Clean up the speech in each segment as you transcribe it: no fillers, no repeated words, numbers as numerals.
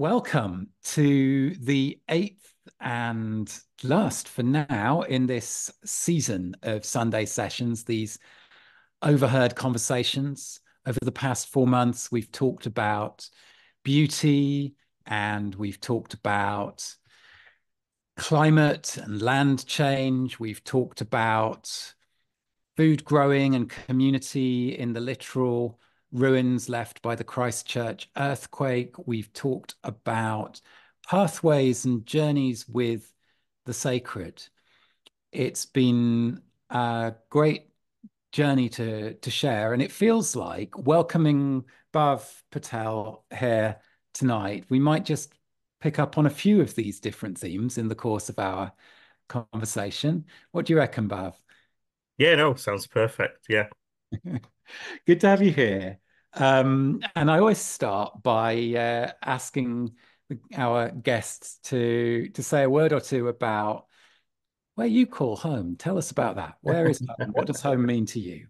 welcome to the eighth and last for now in this season of Sunday sessions, these overheard conversations. Over the past 4 months, we've talked about beauty and we've talked about climate and land change. We've talked about food growing and community in the literal ruins left by the Christchurch earthquake. We've talked about pathways and journeys with the sacred. It's been a great journey to share, and it feels like welcoming Bhav Patel here tonight. We might just pick up on a few of these different themes in the course of our conversation. What do you reckon, Bhav? Yeah, no, sounds perfect. Yeah. Good to have you here. And I always start by asking our guests to say a word or two about where you call home. Tell us about that. Where is home? What does home mean to you?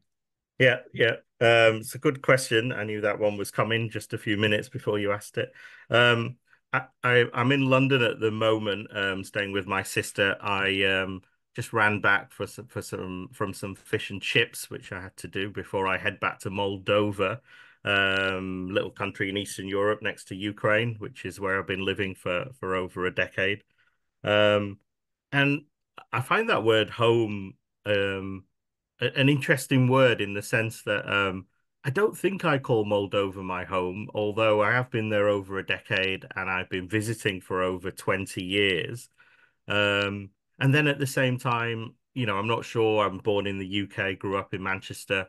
Yeah, yeah. It's a good question. I knew that one was coming just a few minutes before you asked it. I'm in London at the moment, staying with my sister. I just ran back from some fish and chips, which I had to do before I head back to Moldova, little country in Eastern Europe next to Ukraine, which is where I've been living for over a decade. Um, and I find that word home an interesting word in the sense that I don't think I call Moldova my home, although I have been there over a decade and I've been visiting for over 20 years. Um, and then at the same time, I'm not sure. I'm born in the UK, grew up in Manchester.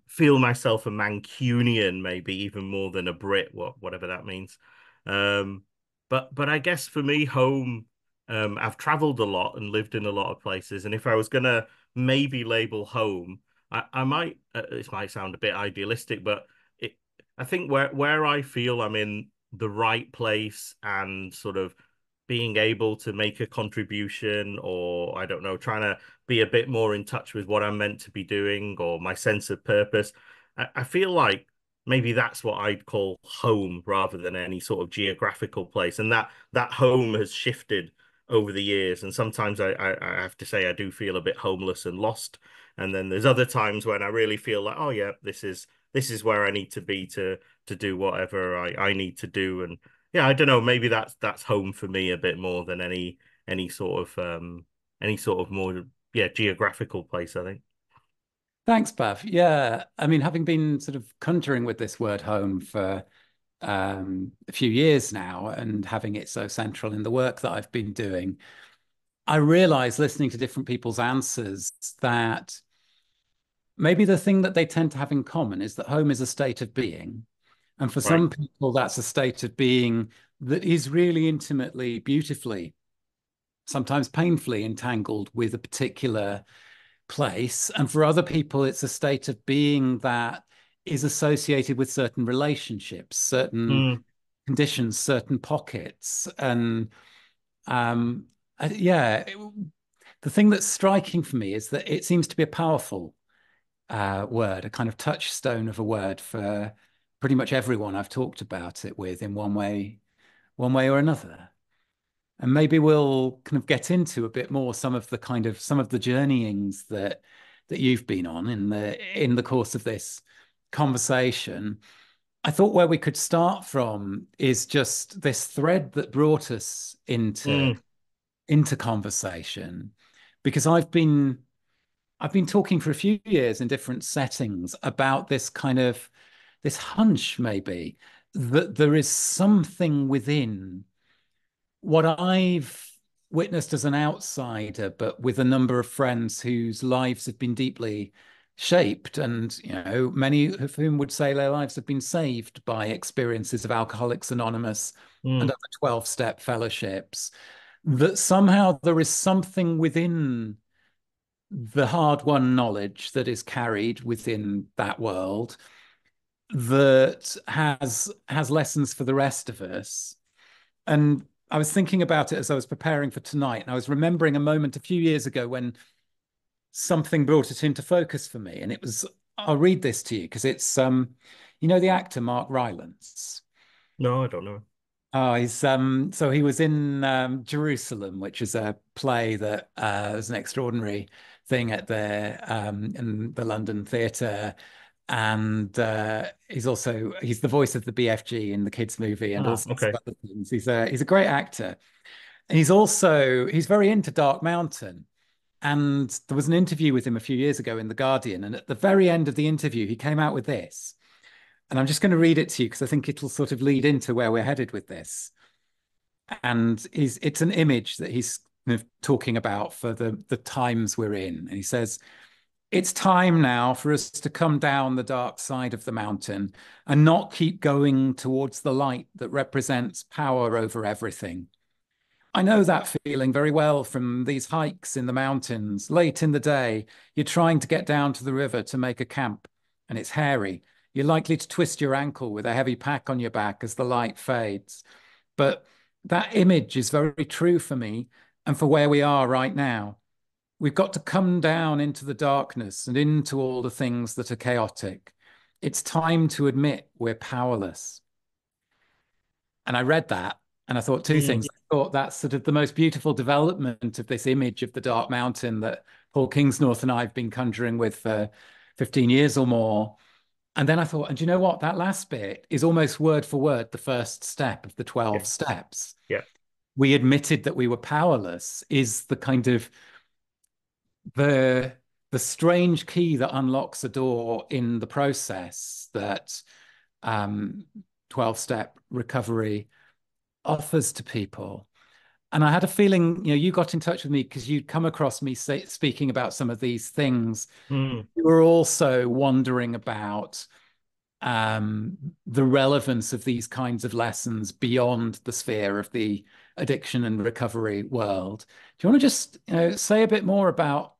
Feel myself a Mancunian, maybe even more than a Brit, whatever that means. Um, but I guess for me, home, I've traveled a lot and lived in a lot of places. And if I was gonna maybe label home, I might. This might sound a bit idealistic, but it, I think where I feel I'm in the right place and sort of being able to make a contribution, or I don't know, trying to be a bit more in touch with what I'm meant to be doing or my sense of purpose. I feel like maybe that's what I'd call home rather than any sort of geographical place. And that home has shifted over the years. And sometimes I have to say I do feel a bit homeless and lost. And then there's other times when I really feel like, oh yeah, this is where I need to be to do whatever I need to do. And yeah, I don't know. Maybe that's home for me a bit more than any sort of more geographical place, I think. Thanks, Bhav. Yeah, I mean, having been sort of conjuring with this word home for a few years now and having it so central in the work that I've been doing, I realize listening to different people's answers that maybe the thing that they tend to have in common is that home is a state of being. And for Right. some people, that's a state of being that is really intimately, beautifully, sometimes painfully entangled with a particular place. And for other people, it's a state of being that is associated with certain relationships, certain Mm, conditions, certain pockets. And um, yeah, the thing that's striking for me is that it seems to be a powerful word, a kind of touchstone of a word for pretty much everyone I've talked about it with in one way or another. And maybe we'll kind of get into a bit more some of the journeyings that you've been on in the course of this conversation. I thought where we could start from is just this thread that brought us mm, into conversation, because I've been talking for a few years in different settings about this kind of this hunch maybe that there is something within what I've witnessed as an outsider, but with a number of friends whose lives have been deeply shaped, and many of whom would say their lives have been saved by experiences of Alcoholics Anonymous and mm, other 12-step fellowships, that somehow there is something within the hard-won knowledge that is carried within that world that has lessons for the rest of us. And I was thinking about it as I was preparing for tonight, and I was remembering a moment a few years ago when something brought it into focus for me. And it was, I'll read this to you because it's the actor Mark Rylance. no, I don't know. Oh, he's so he was in Jerusalem, which is a play that was an extraordinary thing at the in the London Theatre. And he's the voice of the BFG in the kids movie and all Ah, sorts of okay. other things. He's a great actor. And he's very into Dark Mountain. And there was an interview with him a few years ago in The Guardian. And at the very end of the interview, he came out with this. And I'm just going to read it to you because I think it'll sort of lead into where we're headed with this. And it's an image that he's kind of talking about for the times we're in. And he says, it's time now for us to come down the dark side of the mountain and not keep going towards the light that represents power over everything. I know that feeling very well from these hikes in the mountains. Late in the day, you're trying to get down to the river to make a camp, and it's hairy. You're likely to twist your ankle with a heavy pack on your back as the light fades. But that image is very true for me and for where we are right now. We've got to come down into the darkness and into all the things that are chaotic. It's time to admit we're powerless. And I read that and I thought two Mm, things. I thought that's sort of the most beautiful development of this image of the Dark Mountain that Paul Kingsnorth and I have been conjuring with for 15 years or more. And then I thought, and you know what? That last bit is almost word for word the first step of the 12 yes. steps. Yeah. We admitted that we were powerless is the kind of the the strange key that unlocks a door in the process that 12-step recovery offers to people. And I had a feeling, you got in touch with me because you'd come across me speaking about some of these things. Mm, You were also wondering about um, the relevance of these kinds of lessons beyond the sphere of the addiction and recovery world. Do you want to just say a bit more about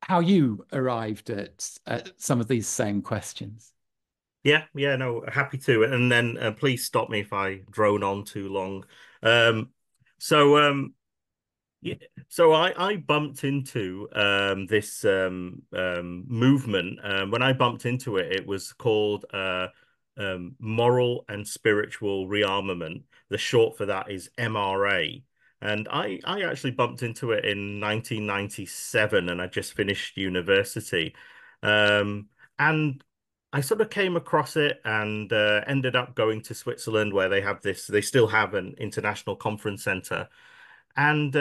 how you arrived at some of these same questions? yeah, yeah, no, happy to. And then please stop me if I drone on too long. Um, so Yeah, so I bumped into this movement. When I bumped into it, it was called Moral and Spiritual ReArmament. The short for that is MRA. And I actually bumped into it in 1997, and I just finished university. And I sort of came across it and ended up going to Switzerland, where they still have an international conference center. And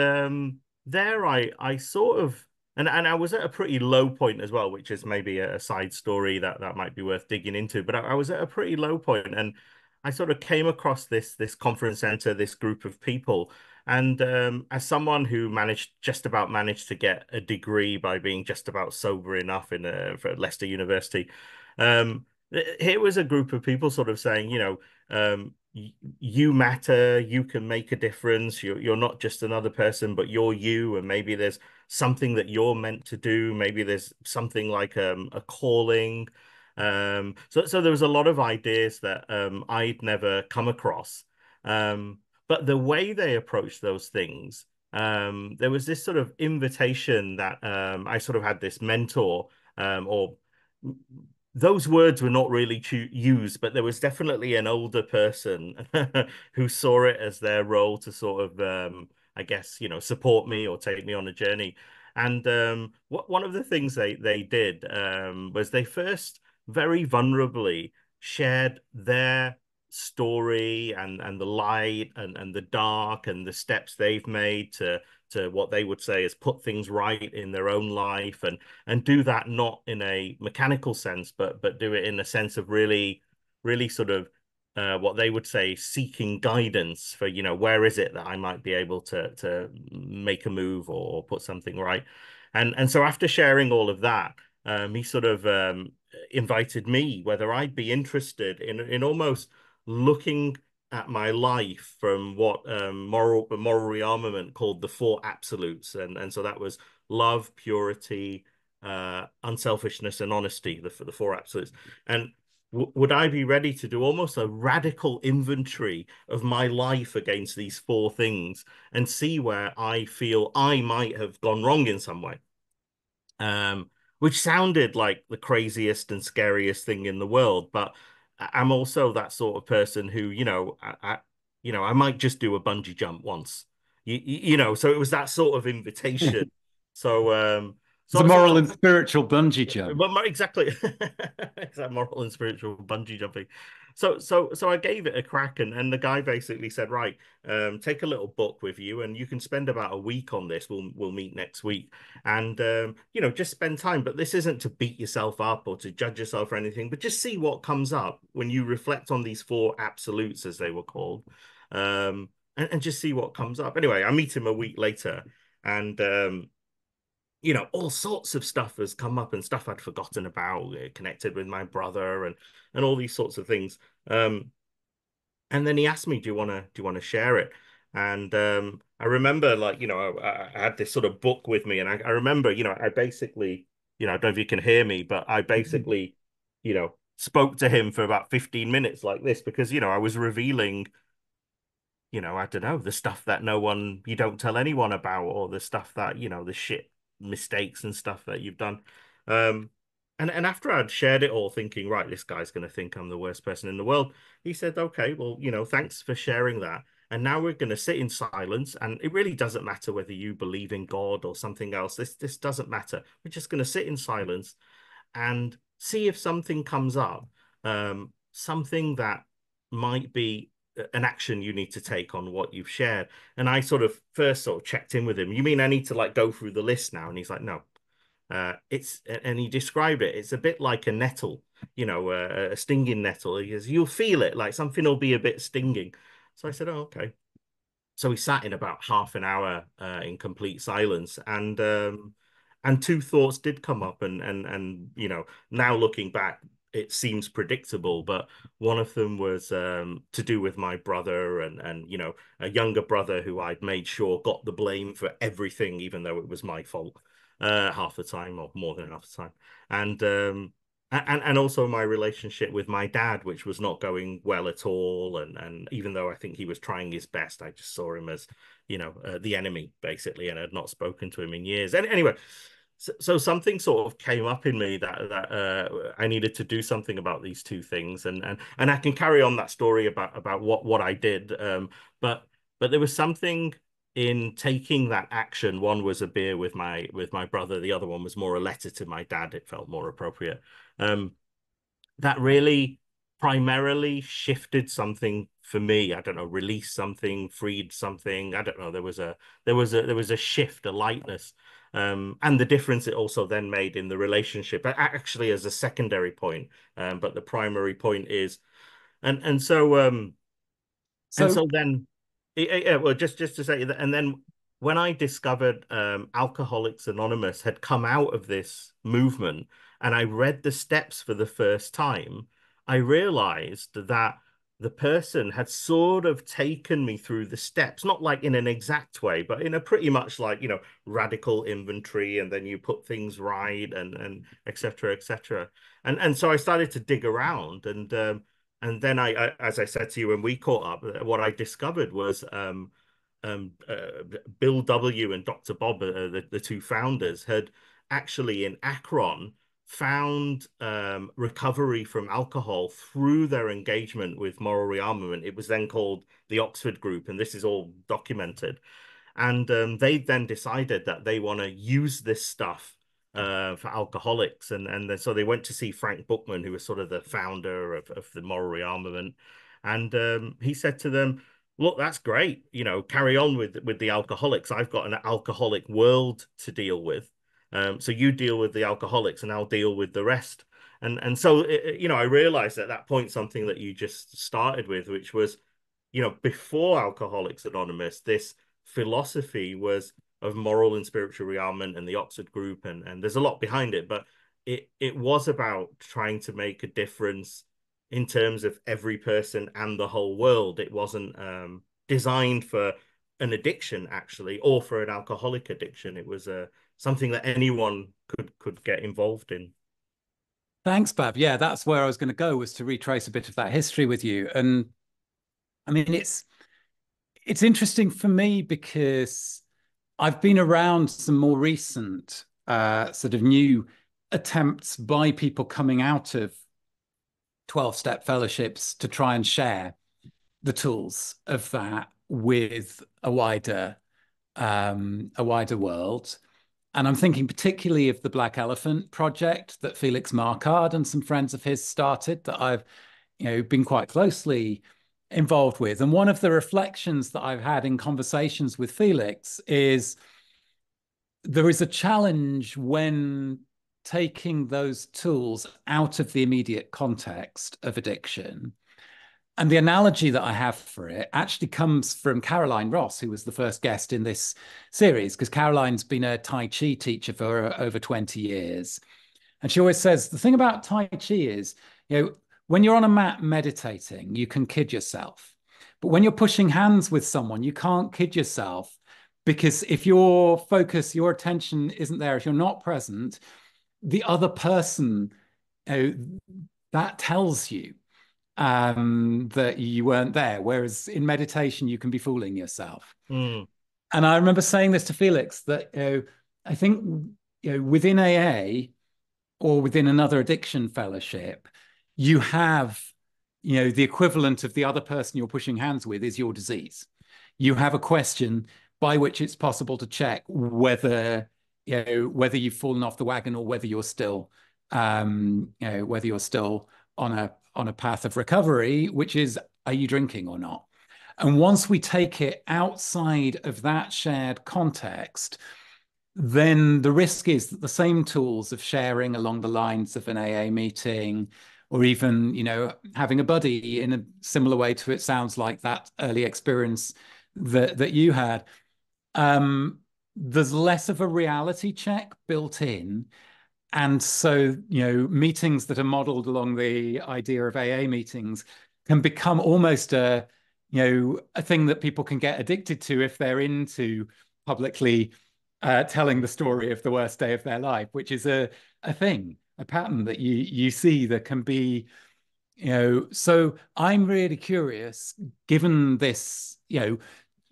there I sort of and I was at a pretty low point as well, which is maybe a side story that might be worth digging into. But I was at a pretty low point, and I sort of came across this conference center, this group of people. And as someone who just about managed to get a degree by being just about sober enough for Leicester University, here was a group of people sort of saying, you matter, you can make a difference, you're not just another person, but you're you, and maybe there's something that you're meant to do, maybe there's something like a calling. So there was a lot of ideas that I'd never come across. But the way they approached those things, there was this sort of invitation that I sort of had this mentor, or those words were not really used, but there was definitely an older person who saw it as their role to sort of, I guess, support me or take me on a journey. And one of the things they did was they first very vulnerably shared their story and the light and the dark and the steps they've made to what they would say is put things right in their own life, and do that not in a mechanical sense, but do it in a sense of really sort of what they would say seeking guidance for, where is it that I might be able to make a move or put something right. And so after sharing all of that, he sort of invited me whether I'd be interested in almost looking at my life from what moral rearmament called the four absolutes, and so that was love, purity, unselfishness, and honesty, the four absolutes. And would I be ready to do almost a radical inventory of my life against these four things and see where I feel I might have gone wrong in some way? Which sounded like the craziest and scariest thing in the world, but I'm also that sort of person who, I might just do a bungee jump once. So it was that sort of invitation. So, It's a so moral and spiritual bungee jump. exactly. It's that moral and spiritual bungee jumping. So I gave it a crack, and the guy basically said, right, take a little book with you, and you can spend about a week on this. We'll meet next week, and just spend time. But this isn't to beat yourself up or to judge yourself or anything, but just see what comes up when you reflect on these four absolutes, as they were called, and just see what comes up. Anyway, I meet him a week later, and all sorts of stuff has come up and stuff I'd forgotten about, connected with my brother and all these sorts of things. And then he asked me, do you want to share it? And I remember, like, I had this sort of book with me, and I remember, I basically, I don't know if you can hear me, but I basically, spoke to him for about 15 minutes like this because, I was revealing, I don't know, the stuff that you don't tell anyone about, or the stuff that, the shit mistakes and stuff that you've done. Um, and after I'd shared it all, thinking, right, this guy's going to think I'm the worst person in the world, he said, okay, well, thanks for sharing that. And now we're going to sit in silence. And it really doesn't matter whether you believe in God or something else. This doesn't matter. We're just going to sit in silence and see if something comes up, something that might be an action you need to take on what you've shared. And I sort of checked in with him. You mean I need to like go through the list now? And he's like, no. And he described it. It's a bit like a nettle, a stinging nettle. He goes, you'll feel it, like something will be a bit stinging. So I said, oh, okay. So we sat in about half an hour in complete silence, and two thoughts did come up, and now looking back, it seems predictable, but one of them was to do with my brother, and a younger brother who I'd made sure got the blame for everything, even though it was my fault half the time, or more than half the time, and also my relationship with my dad, which was not going well at all. And even though I think he was trying his best, I just saw him as, the enemy, basically, and had not spoken to him in years. And anyway, so something sort of came up in me that I needed to do something about these two things, and I can carry on that story about what I did. But there was something in taking that action. One was a beer with my brother. The other one was more a letter to my dad. It felt more appropriate. Um, that really primarily shifted something for me. I don't know, released something, freed something. I don't know. There was a shift, a lightness, and the difference it also then made in the relationship. Actually, as a secondary point, but the primary point is, and and so um and So so then, yeah, well, just to say that, and then when I discovered Alcoholics Anonymous had come out of this movement, and I read the steps for the first time, I realized that the person had sort of taken me through the steps, not like in an exact way, but in a pretty much like, radical inventory, and then you put things right, and et cetera, et cetera. And so I started to dig around, and then as I said to you when we caught up, what I discovered was um, uh, Bill W. and Dr. Bob, the two founders, had actually in Akron found recovery from alcohol through their engagement with moral rearmament. It was then called the Oxford Group, and this is all documented. And they then decided that they want to use this stuff for alcoholics. And then, so they went to see Frank Bookman, who was sort of the founder of the Moral Rearmament. And he said to them, look, that's great. Carry on with the alcoholics. I've got an alcoholic world to deal with. So you deal with the alcoholics and I'll deal with the rest. And so, I realized at that point something that you just started with, which was, before Alcoholics Anonymous, this philosophy was of moral and spiritual rearmament and the Oxford Group, and there's a lot behind it, but it was about trying to make a difference in terms of every person and the whole world. It wasn't designed for an addiction, actually, or for an alcoholic addiction. It was something that anyone could get involved in. thanks, Bab. Yeah, that's where I was going to go, was to retrace a bit of that history with you. And I mean, it's interesting for me because I've been around some more recent sort of new attempts by people coming out of 12-step fellowships to try and share the tools of that with a wider world. And I'm thinking particularly of the Black Elephant project that Felix Marquardt and some friends of his started that I've, been quite closely involved with. And one of the reflections that I've had in conversations with Felix is there is a challenge when taking those tools out of the immediate context of addiction. And the analogy that I have for it actually comes from Caroline Ross, who was the first guest in this series, because Caroline's been a Tai Chi teacher for over 20 years. And she always says the thing about Tai Chi is, when you're on a mat meditating, you can kid yourself. But when you're pushing hands with someone, you can't kid yourself because if your focus, your attention isn't there, if you're not present, the other person, that tells you that you weren't there. Whereas in meditation, you can be fooling yourself. Mm. And I remember saying this to Felix that I think within AA or within another addiction fellowship, you have the equivalent of the other person you're pushing hands with is your disease. You have a question by which it's possible to check whether whether you've fallen off the wagon or whether you're still whether you're still on a path of recovery, which is, are you drinking or not? And once we take it outside of that shared context, then the risk is that the same tools of sharing along the lines of an AA meeting, or even, having a buddy in a similar way to, it sounds like, that early experience that you had, there's less of a reality check built in. And so, meetings that are modeled along the idea of AA meetings can become almost a thing that people can get addicted to if they're into publicly telling the story of the worst day of their life, which is a pattern that you see that can be, so I'm really curious, given this,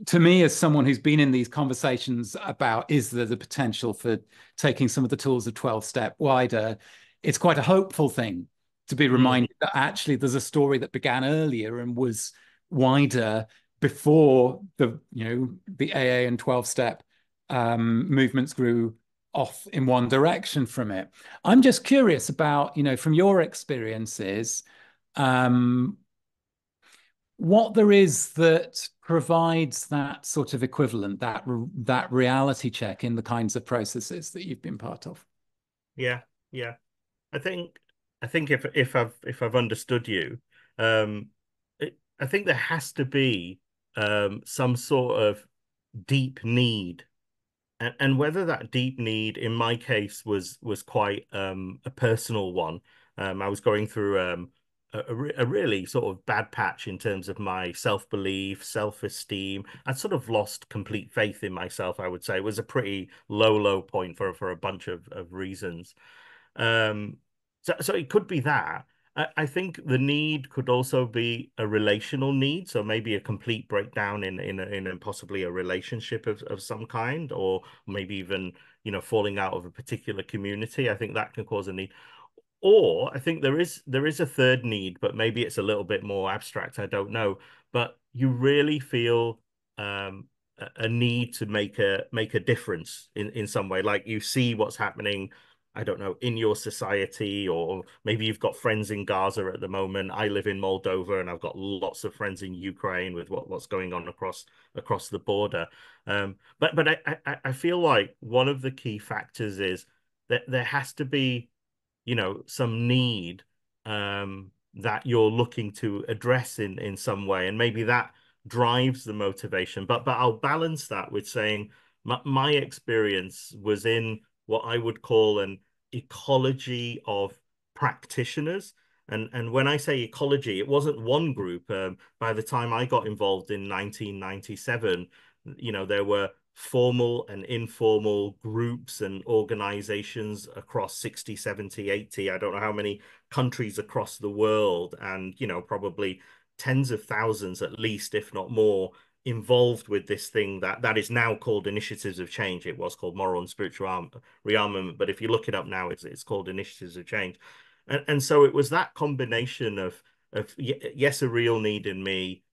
to me, as someone who's been in these conversations about is there the potential for taking some of the tools of 12 step wider, it's quite a hopeful thing to be reminded that actually there's a story that began earlier and was wider before the AA and 12 step movements grew off in one direction from it. I'm just curious about, from your experiences, what there is that provides that sort of equivalent, that reality check in the kinds of processes that you've been part of. Yeah, yeah. I think if I've understood you, I think there has to be some sort of deep need, and whether that deep need in my case was quite a personal one. I was going through a really sort of bad patch in terms of my self-belief, self-esteem. I'd sort of lost complete faith in myself, I would say. It was a pretty low point for a bunch of reasons. So it could be that. I think the need could also be a relational need, so maybe a complete breakdown in possibly a relationship of some kind, or maybe even falling out of a particular community. I think that can cause a need. Or I think there is a third need, but maybe it's a little bit more abstract. I don't know, but you really feel a need to make a difference in some way. Like you see what's happening, I don't know, in your society, or maybe you've got friends in Gaza at the moment. I live in Moldova, and I've got lots of friends in Ukraine with what's going on across the border. But I feel like one of the key factors is that there has to be some need that you're looking to address in some way, and maybe that drives the motivation. But I'll balance that with saying my experience was in what I would call an ecology of practitioners. And when I say ecology, it wasn't one group. By the time I got involved in 1997, there were formal and informal groups and organizations across 60, 70, 80, I don't know how many countries across the world, and probably tens of thousands at least, if not more, involved with this thing that is now called Initiatives of Change. It was called Moral and Spiritual ReArmament, but if you look it up now, it's called Initiatives of Change. And so it was that combination of yes, a real need in me,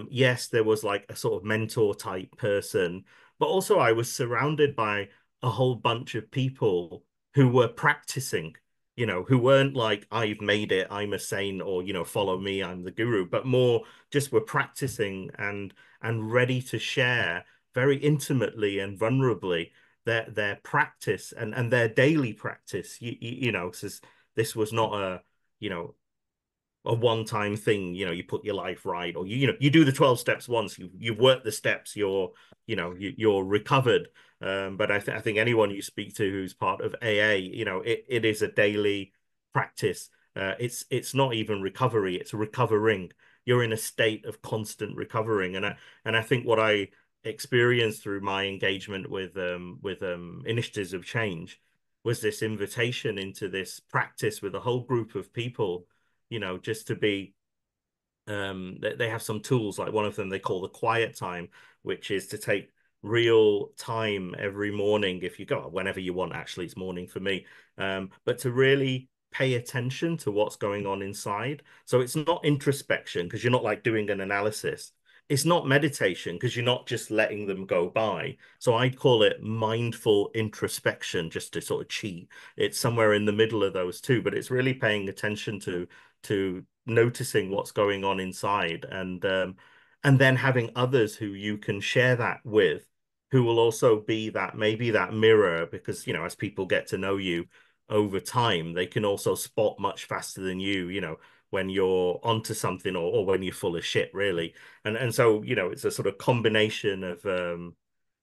Yes, there was like a sort of mentor type person, but also I was surrounded by a whole bunch of people who were practicing, who weren't like, I've made it, I'm a saint, or, follow me, I'm the guru, but more just were practicing and ready to share very intimately and vulnerably their practice and their daily practice. This was not you know, a one-time thing. You put your life right, or you do the 12 steps once, you've worked the steps, you're recovered. But I think anyone you speak to who's part of AA, it is a daily practice. It's not even recovery, it's recovering. You're in a state of constant recovering. And I think what I experienced through my engagement with initiatives of change was this invitation into this practice with a whole group of people, just to be they have some tools, like one of them they call the quiet time, which is to take real time every morning. If you go whenever you want, actually it's morning for me, but to really pay attention to what's going on inside. So it's not introspection, because you're not like doing an analysis. It's not meditation, because you're not just letting them go by. So I'd call it mindful introspection, just to sort of cheat. It's somewhere in the middle of those two, but it's really paying attention to noticing what's going on inside, and then having others who you can share that with, who will also be that, maybe that mirror, because as people get to know you over time, they can also spot much faster than you, when you're onto something, or when you're full of shit, really. And so it's a sort of combination of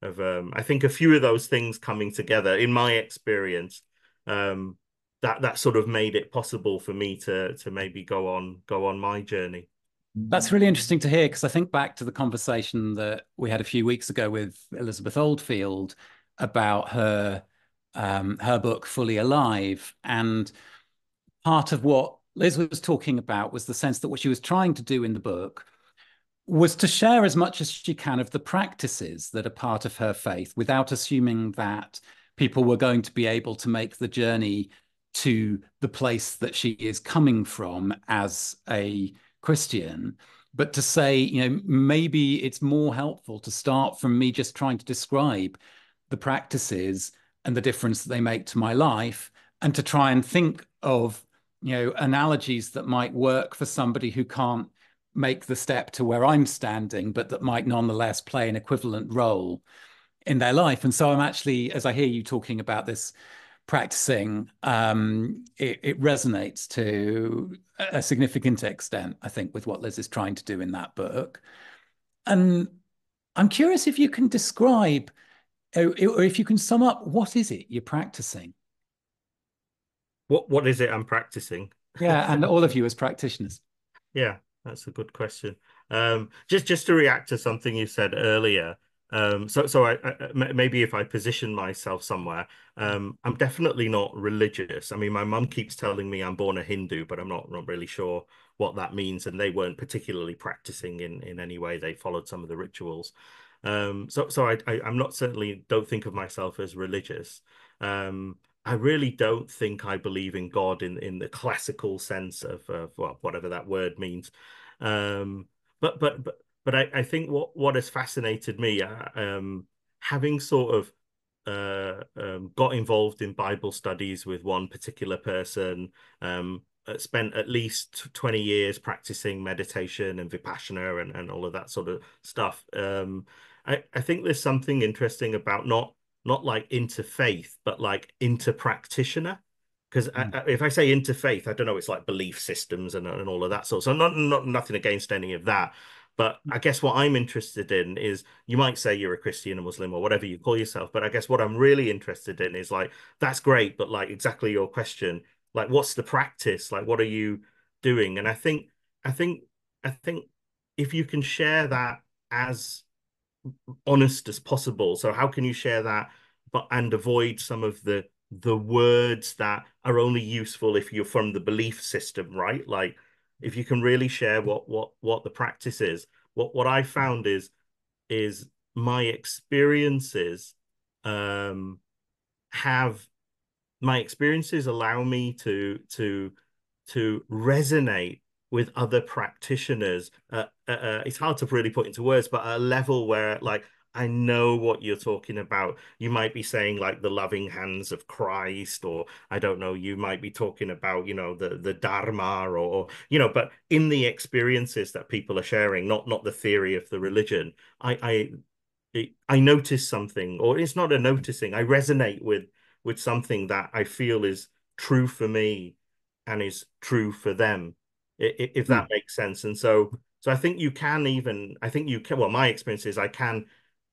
I think a few of those things coming together in my experience, that sort of made it possible for me to maybe go on my journey. That's really interesting to hear, because I think back to the conversation that we had a few weeks ago with Elizabeth Oldfield about her book Fully Alive. And part of what Liz was talking about was the sense that what she was trying to do in the book was to share as much as she can of the practices that are part of her faith, without assuming that people were going to be able to make the journey to the place that she is coming from as a Christian, but to say, maybe it's more helpful to start from me just trying to describe the practices and the difference that they make to my life, and to try and think of, analogies that might work for somebody who can't make the step to where I'm standing, but that might nonetheless play an equivalent role in their life. And so I'm actually, as I hear you talking about this practicing, it resonates to a significant extent, I think, with what Liz is trying to do in that book. And I'm curious if you can describe, or if you can sum up, what is it you're practicing? What is it I'm practicing? Yeah, and all of you as practitioners. Yeah, that's a good question. Just to react to something you said earlier. Maybe if I position myself somewhere, I'm definitely not religious. I mean, my mum keeps telling me I'm born a Hindu, but I'm not really sure what that means. And they weren't particularly practicing in any way. They followed some of the rituals. I'm not, certainly don't think of myself as religious. I really don't think I believe in God in the classical sense of well, whatever that word means. Um, but I think what has fascinated me, having sort of got involved in Bible studies with one particular person, spent at least 20 years practicing meditation and Vipassana and all of that sort of stuff. I think there's something interesting about not like interfaith, but like inter-practitioner. Because if I say interfaith, I don't know, it's like belief systems and all of that sort. So nothing against any of that. But I guess what I'm interested in is, you might say you're a Christian, a Muslim, or whatever you call yourself. But I guess what I'm really interested in is like, that's great, but like exactly your question, like what's the practice? Like what are you doing? And I think, I think if you can share that as honest as possible. So how can you share that, but and avoid some of the words that are only useful if you're from the belief system, right? Like if you can really share what the practice is. What I found is my experiences um have my experiences allow me to resonate with other practitioners. It's hard to really put into words, but at a level where like I know what you're talking about. You might be saying like the loving hands of Christ, or I don't know, you might be talking about, the Dharma or but in the experiences that people are sharing, not the theory of the religion, I notice something, or it's not a noticing. I resonate with something that I feel is true for me and is true for them, if that Mm. makes sense. And so I think you can even, I think you can, well, my experience is I can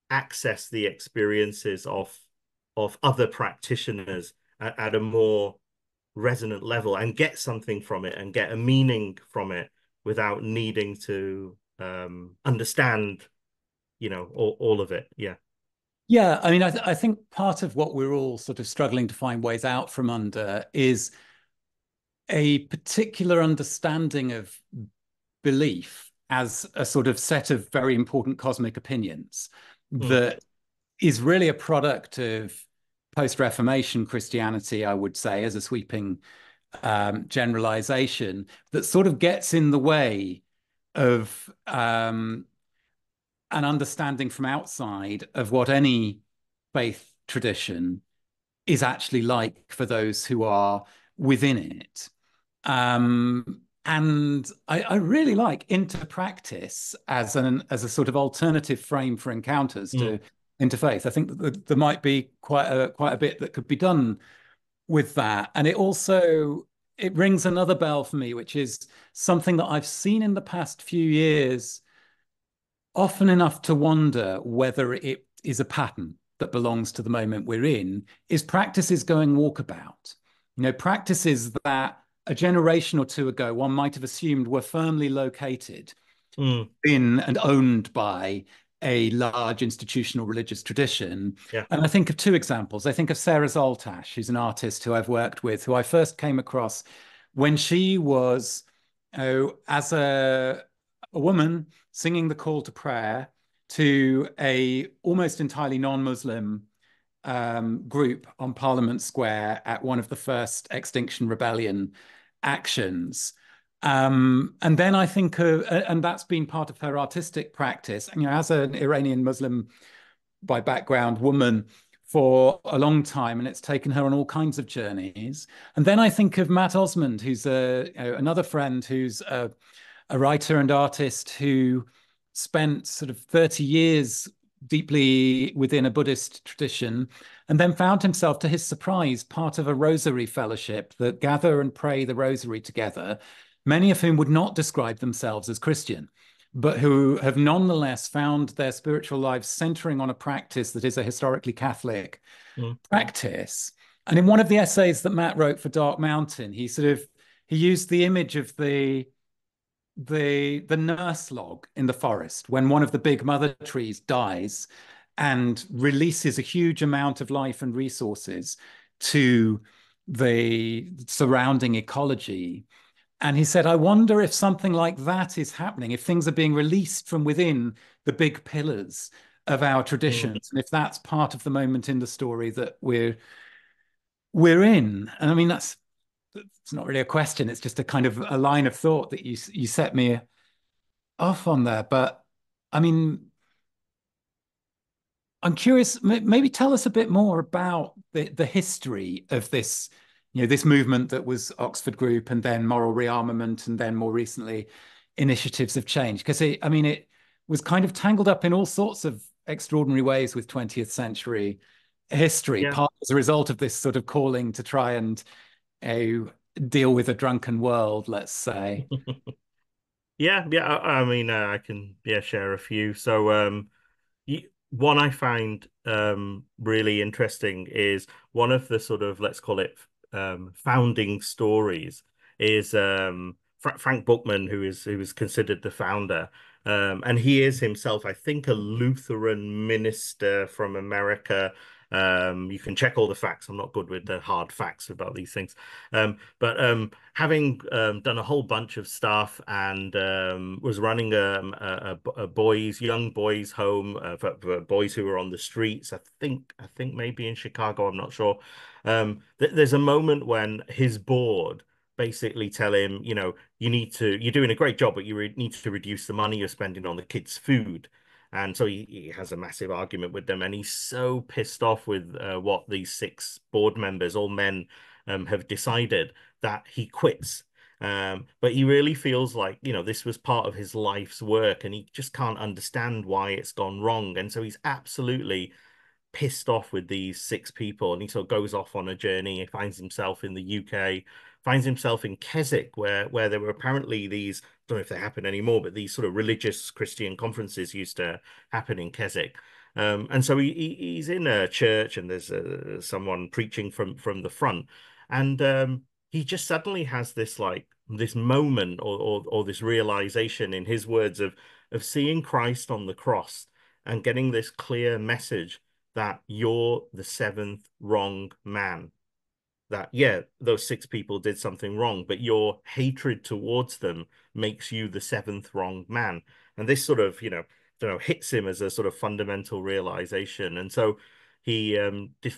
access the experiences of other practitioners at a more resonant level and get something from it and get a meaning from it without needing to understand, all of it. Yeah. Yeah, I mean, I think part of what we're all sort of struggling to find ways out from under is a particular understanding of belief as a sort of set of very important cosmic opinions Mm, that is really a product of post-Reformation Christianity, I would say, as a sweeping generalization that sort of gets in the way of an understanding from outside of what any faith tradition is actually like for those who are within it. And I really like into practice as a sort of alternative frame for encounters mm, to interfaith. I think that there might be quite a bit that could be done with that. And it rings another bell for me, which is something that I've seen in the past few years often enough to wonder whether it is a pattern that belongs to the moment we're in, is practices going walkabout. Practices that a generation or two ago one might have assumed were firmly located mm, in and owned by a large institutional religious tradition. yeah. And I think of two examples. I think of Sarah Zoltash, who's an artist who I've worked with, who I first came across when she was, as a woman singing the call to prayer to a almost entirely non-Muslim group on Parliament Square at one of the first Extinction Rebellion actions. And then I think, and that's been part of her artistic practice. And, as an Iranian Muslim by background woman for a long time, and it's taken her on all kinds of journeys. And then I think of Matt Osmond, who's another friend who's a writer and artist who spent sort of 30 years deeply within a Buddhist tradition, and then found himself, to his surprise, part of a rosary fellowship that gather and pray the rosary together, many of whom would not describe themselves as Christian, but who have nonetheless found their spiritual lives centering on a practice that is a historically Catholic Mm, practice. And in one of the essays that Matt wrote for Dark Mountain, he used the image of the nurse log in the forest when one of the big mother trees dies and releases a huge amount of life and resources to the surrounding ecology. And he said, I wonder if something like that is happening, if things are being released from within the big pillars of our mm. traditions, and if that's part of the moment in the story that we're in. And I mean, that's it's not really a question. It's just a kind of a line of thought that you set me off on there. But I mean, I'm curious. Maybe tell us a bit more about the history of this, this movement that was Oxford Group, and then Moral Rearmament, and then more recently, Initiatives of Change. Because I mean, it was kind of tangled up in all sorts of extraordinary ways with 20th century history, Yeah. part as a result of this sort of calling to try and uh, deal with a drunken world, let's say. Yeah. I mean, I can, share a few. So, one I find really interesting is one of the sort of, let's call it, founding stories is Frank Bookman, who is considered the founder. And he is himself, I think, a Lutheran minister from America. You can check all the facts. I'm not good with the hard facts about these things. But having done a whole bunch of stuff and was running young boys home for boys who were on the streets. I think maybe in Chicago, I'm not sure. There's a moment when his board basically tell him, you're doing a great job, but you need to reduce the money you're spending on the kids' food. And so he has a massive argument with them, and he's so pissed off with what these six board members, all men, have decided, that he quits. But he really feels like, this was part of his life's work, and he just can't understand why it's gone wrong. And so he's absolutely pissed off with these six people, and he sort of goes off on a journey. He finds himself in the UK, finds himself in Keswick, where there were apparently these, I don't know if they happen anymore, but these sort of religious Christian conferences used to happen in Keswick. And so he's in a church, and there's someone preaching from the front, and he just suddenly has this moment, or this realization, in his words, of seeing Christ on the cross and getting this clear message that you're the seventh wrong man. That, yeah, those six people did something wrong, but your hatred towards them makes you the seventh wrong man. And this sort of, hits him as a sort of fundamental realization. And so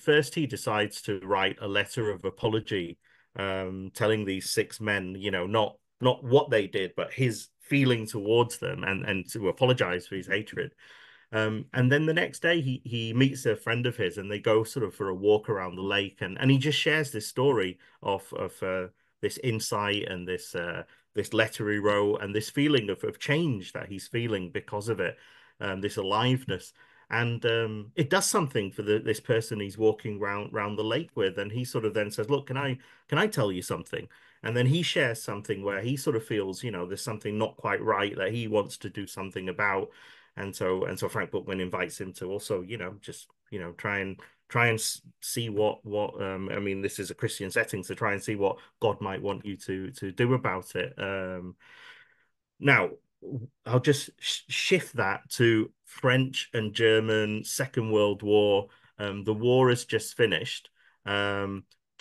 first he decides to write a letter of apology, telling these six men, not what they did, but his feeling towards them, and to apologize for his hatred. And then the next day he meets a friend of his, and they go sort of for a walk around the lake, and he just shares this story of this insight, and this letter he wrote, and this feeling of change that he's feeling because of it, this aliveness. And it does something for this person he's walking round the lake with, and he sort of then says, "Look, can I tell you something?" And then he shares something where he sort of feels, there's something not quite right that he wants to do something about. And so Frank Bookman invites him to also, just, try and see what I mean, this is a Christian setting, so try and see what God might want you to do about it. Now, I'll just shift that to French and German Second World War. The war has just finished.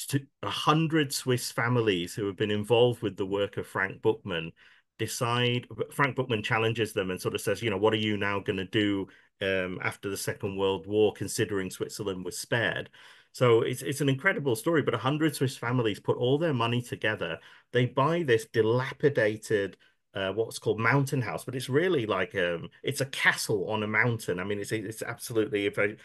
To 100 Swiss families who have been involved with the work of Frank Bookman decide. Frank Bookman challenges them and sort of says, what are you now going to do after the Second World War, considering Switzerland was spared? So it's an incredible story. But 100 Swiss families put all their money together. They buy this dilapidated what's called mountain house, but it's really like it's a castle on a mountain. I mean, it's absolutely, if I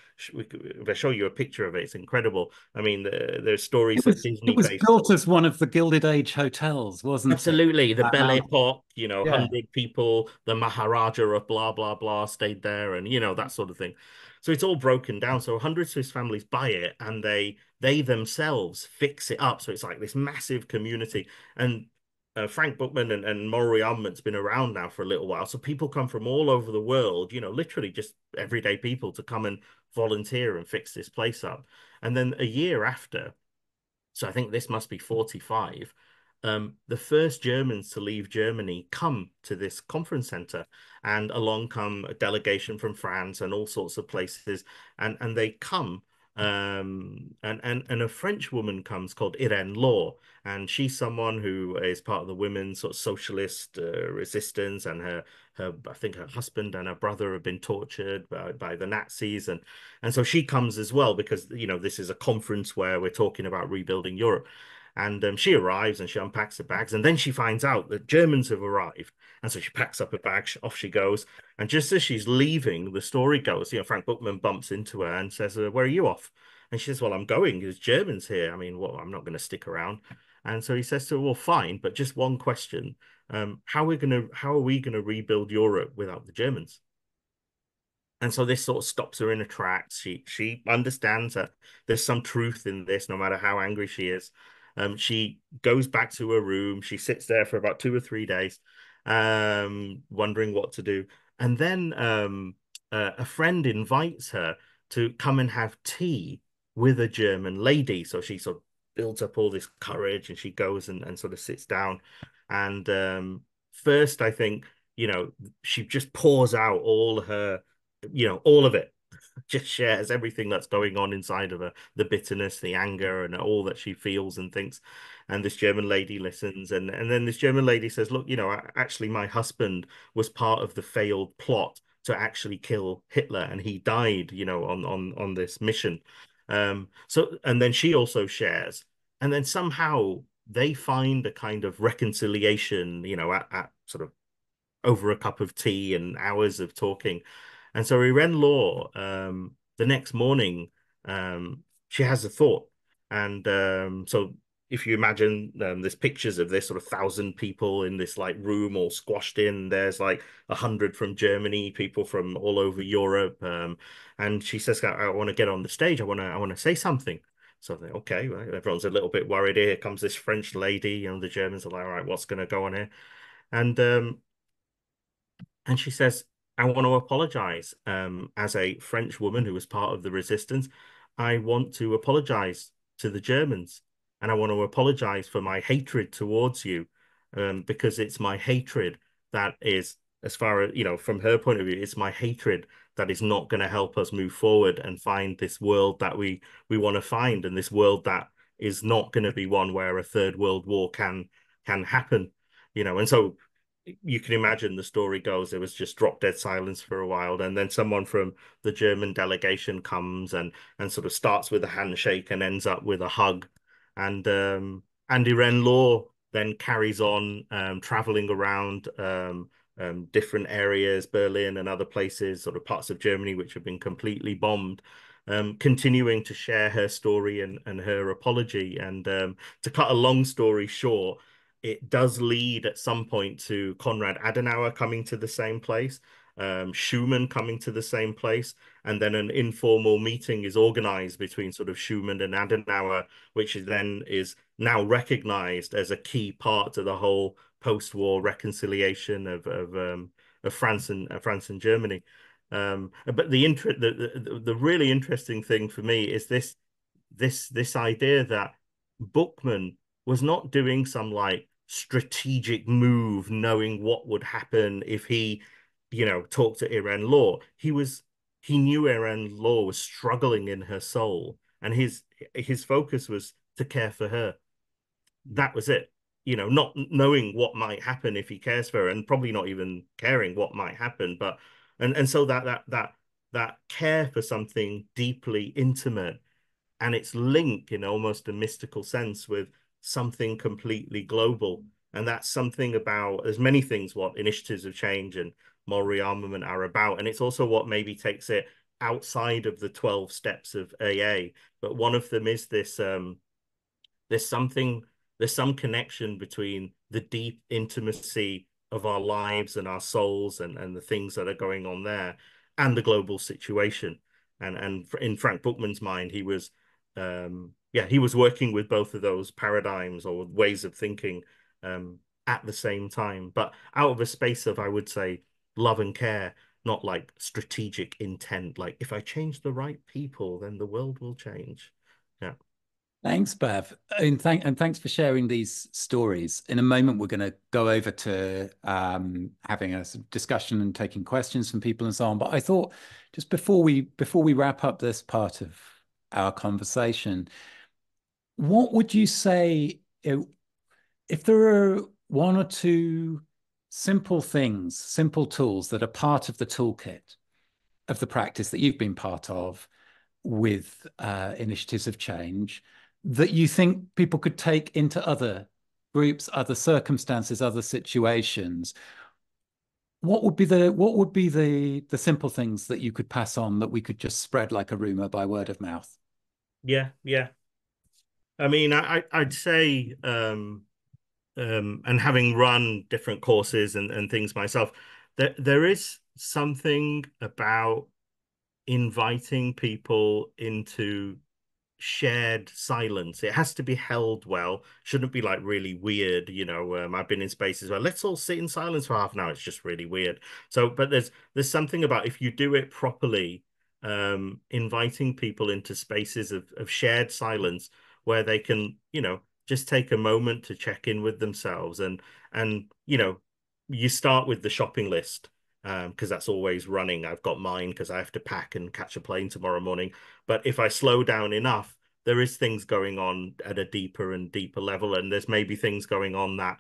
show you a picture of it, it's incredible. I mean, there's stories that It Disney was based. built as one of the Gilded Age hotels, wasn't it? Absolutely, the That Belle mountain. Epoque, Yeah. 100 people, the Maharaja of blah blah blah stayed there, and that sort of thing. So it's all broken down. So 100 Swiss families buy it, and they themselves fix it up. So it's like this massive community. And Frank Bookman and Moral ReArmament's been around now for a little while. So people come from all over the world, literally just everyday people, to come and volunteer and fix this place up. And then a year after, so I think this must be 45, the first Germans to leave Germany come to this conference center, and along come a delegation from France and all sorts of places, and they come, and a French woman comes called Irene Law, and she's someone who is part of the women's sort of socialist resistance, and I think her husband and her brother have been tortured by the Nazis, and so she comes as well, because this is a conference where we're talking about rebuilding Europe. And she arrives, and she unpacks the bags, and then she finds out that Germans have arrived. And so she packs up her bag, off she goes. And just as she's leaving, the story goes, Frank Bookman bumps into her and says, "Where are you off?" And she says, "Well, I'm going. There's Germans here. I mean, I'm not going to stick around." And so he says to her, "Well, fine, but just one question. How are we gonna rebuild Europe without the Germans?" And so this sort of stops her in her tracks. She understands that there's some truth in this, no matter how angry she is. She goes back to her room. She sits there for about 2 or 3 days, wondering what to do. And then a friend invites her to come and have tea with a German lady. So she sort of builds up all this courage, and she goes and sort of sits down. And first, I think, she just pours out all of it, just shares everything that's going on inside of her, the bitterness, the anger, and all that she feels and thinks. And this German lady listens, and then this German lady says, "Look, actually my husband was part of the failed plot to actually kill Hitler, and he died, on this mission." So, and then she also shares, and then somehow they find a kind of reconciliation, at sort of over a cup of tea and hours of talking. And so Irene Law, the next morning, she has a thought. And so if you imagine, there's pictures of this sort of 1,000 people in this like room all squashed in. There's like 100 from Germany, people from all over Europe. And she says, I want to get on the stage. I want to say something. So I think, okay, well, everyone's a little bit worried. Here comes this French lady. The Germans are like, all right, what's going to go on here? And she says, I want to apologize. As a French woman who was part of the resistance, I want to apologize to the Germans. And I want to apologize for my hatred towards you, because it's my hatred that is, as far as, from her point of view, it's my hatred that is not going to help us move forward and find this world that we want to find, and this world that is not going to be one where a third world war can happen. And so you can imagine the story goes, there was just drop dead silence for a while, and then someone from the German delegation comes and sort of starts with a handshake and ends up with a hug. And Irene Law then carries on, traveling around, different areas, Berlin and other places, sort of parts of Germany which have been completely bombed, continuing to share her story and her apology. And to cut a long story short, it does lead at some point to Konrad Adenauer coming to the same place, Schumann coming to the same place, and then an informal meeting is organized between sort of Schumann and Adenauer, which is now recognized as a key part of the whole post-war reconciliation of France and Germany. But the really interesting thing for me is this idea that Bookman was not doing some like strategic move, knowing what would happen if he, talked to Irene Law. He knew Irene Law was struggling in her soul, and his focus was to care for her. That was it. Not knowing what might happen if he cares for her, and probably not even caring what might happen. But and so that care for something deeply intimate, and its link in almost a mystical sense with something completely global. And that's something about, there's many things what initiatives of change and moral rearmament are about. And it's also what maybe takes it outside of the 12 steps of AA. But one of them is this, there's something, there's some connection between the deep intimacy of our lives and our souls and the things that are going on there and the global situation. And in Frank Bookman's mind, he was he was working with both of those paradigms or ways of thinking, at the same time, but out of a space of, I would say, love and care, not like strategic intent. Like, if I change the right people, then the world will change. Yeah. Thanks, Bhav. And thanks for sharing these stories. In a moment, we're going to go over to having a discussion and taking questions from people and so on. But I thought, just before we wrap up this part of our conversation, what would you say if there are one or two simple things, simple tools that are part of the toolkit of the practice that you've been part of with initiatives of change that you think people could take into other groups, other circumstances, other situations? What would be the simple things that you could pass on that we could just spread like a rumor by word of mouth? Yeah, yeah. I mean, I'd say, and having run different courses and things myself, there is something about inviting people into shared silence. It has to be held well. Shouldn't be like really weird. I've been in spaces where let's all sit in silence for half an hour. It's just really weird. So, but there's something about, if you do it properly, inviting people into spaces of shared silence where they can, just take a moment to check in with themselves. And you start with the shopping list, because that's always running. I've got mine because I have to pack and catch a plane tomorrow morning. But if I slow down enough, there is things going on at a deeper and deeper level, and there's maybe things going on that,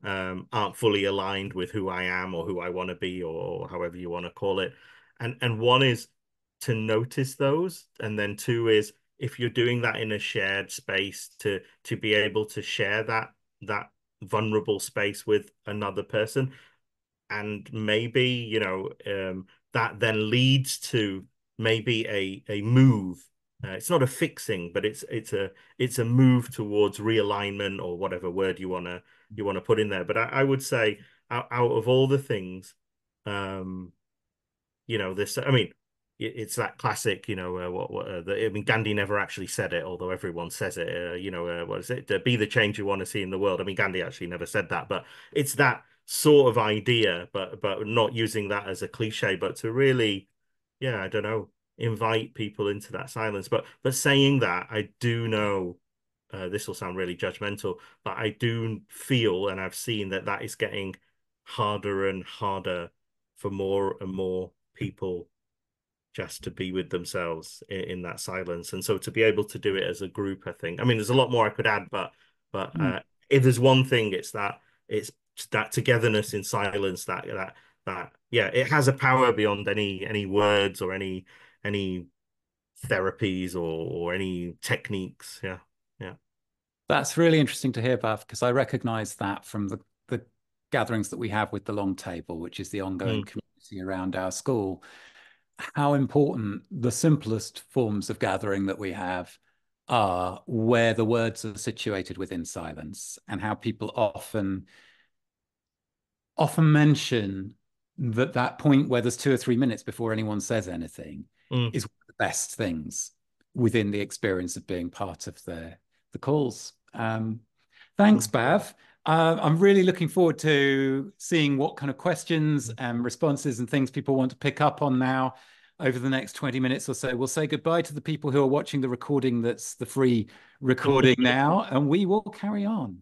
aren't fully aligned with who I am or who I want to be, or however you want to call it. And one is to notice those, and then two is if you're doing that in a shared space, to be able to share that vulnerable space with another person, and maybe, that then leads to maybe a move. It's not a fixing, but it's a move towards realignment, or whatever word you want to put in there. But I would say, out of all the things, this, I mean, it's that classic, I mean, Gandhi never actually said it, although everyone says it. What is it? Be the change you want to see in the world. I mean, Gandhi actually never said that, but it's that sort of idea, but not using that as a cliche, but to really, yeah, I don't know, invite people into that silence. But saying that, I do know, this will sound really judgmental, but I do feel, and I've seen, that is getting harder and harder for more and more people just to be with themselves in that silence. And so to be able to do it as a group, I think, I mean, there's a lot more I could add, but if there's one thing, it's that togetherness in silence, that yeah, it has a power beyond any words, or any therapies, or any techniques. Yeah. Yeah. That's really interesting to hear, Bhav, because I recognize that from the gatherings that we have with the Long Table, which is the ongoing Mm, community around our school, how important the simplest forms of gathering that we have are, where the words are situated within silence, and how people often mention that point where there's 2 or 3 minutes before anyone says anything mm, is one of the best things within the experience of being part of the calls. Thanks, mm. Bav. I'm really looking forward to seeing what kind of questions and responses and things people want to pick up on now over the next 20 minutes or so. We'll say goodbye to the people who are watching the recording, that's the free recording now, and we will carry on.